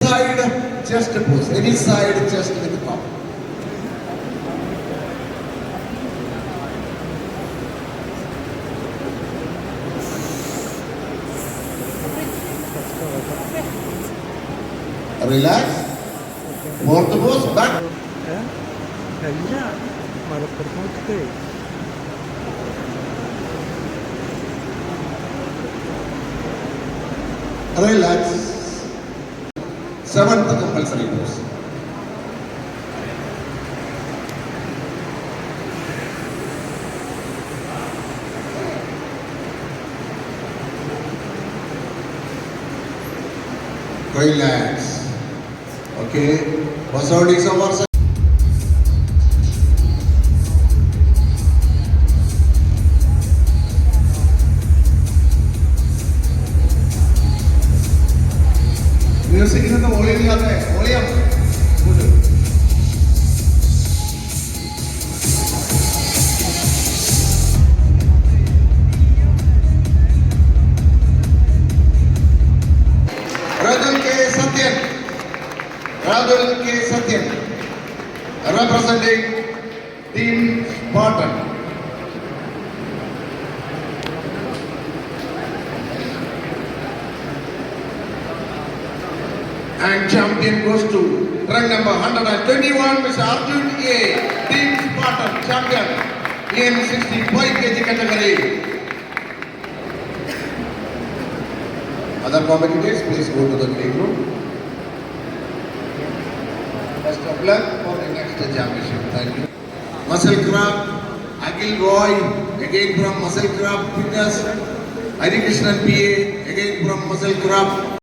side chest pose. Any side chest with the top. Relax. Fourth pose, back. Relax. Seventh compulsory pose. Relax. Okay. Password is over. Music in the volume. Good. Radul K. Satyan, representing Team Spartan. And champion goes to rank number 121, Mr. Arjun A. Team Spartan, champion in 65 kg category. Other competitors, please go to the green room. Best of luck for the next championship. Thank you. Muscle Craft, Akhil Roy, again from Muscle Craft Fitness. Hari Krishnan PA, again from Muscle Craft.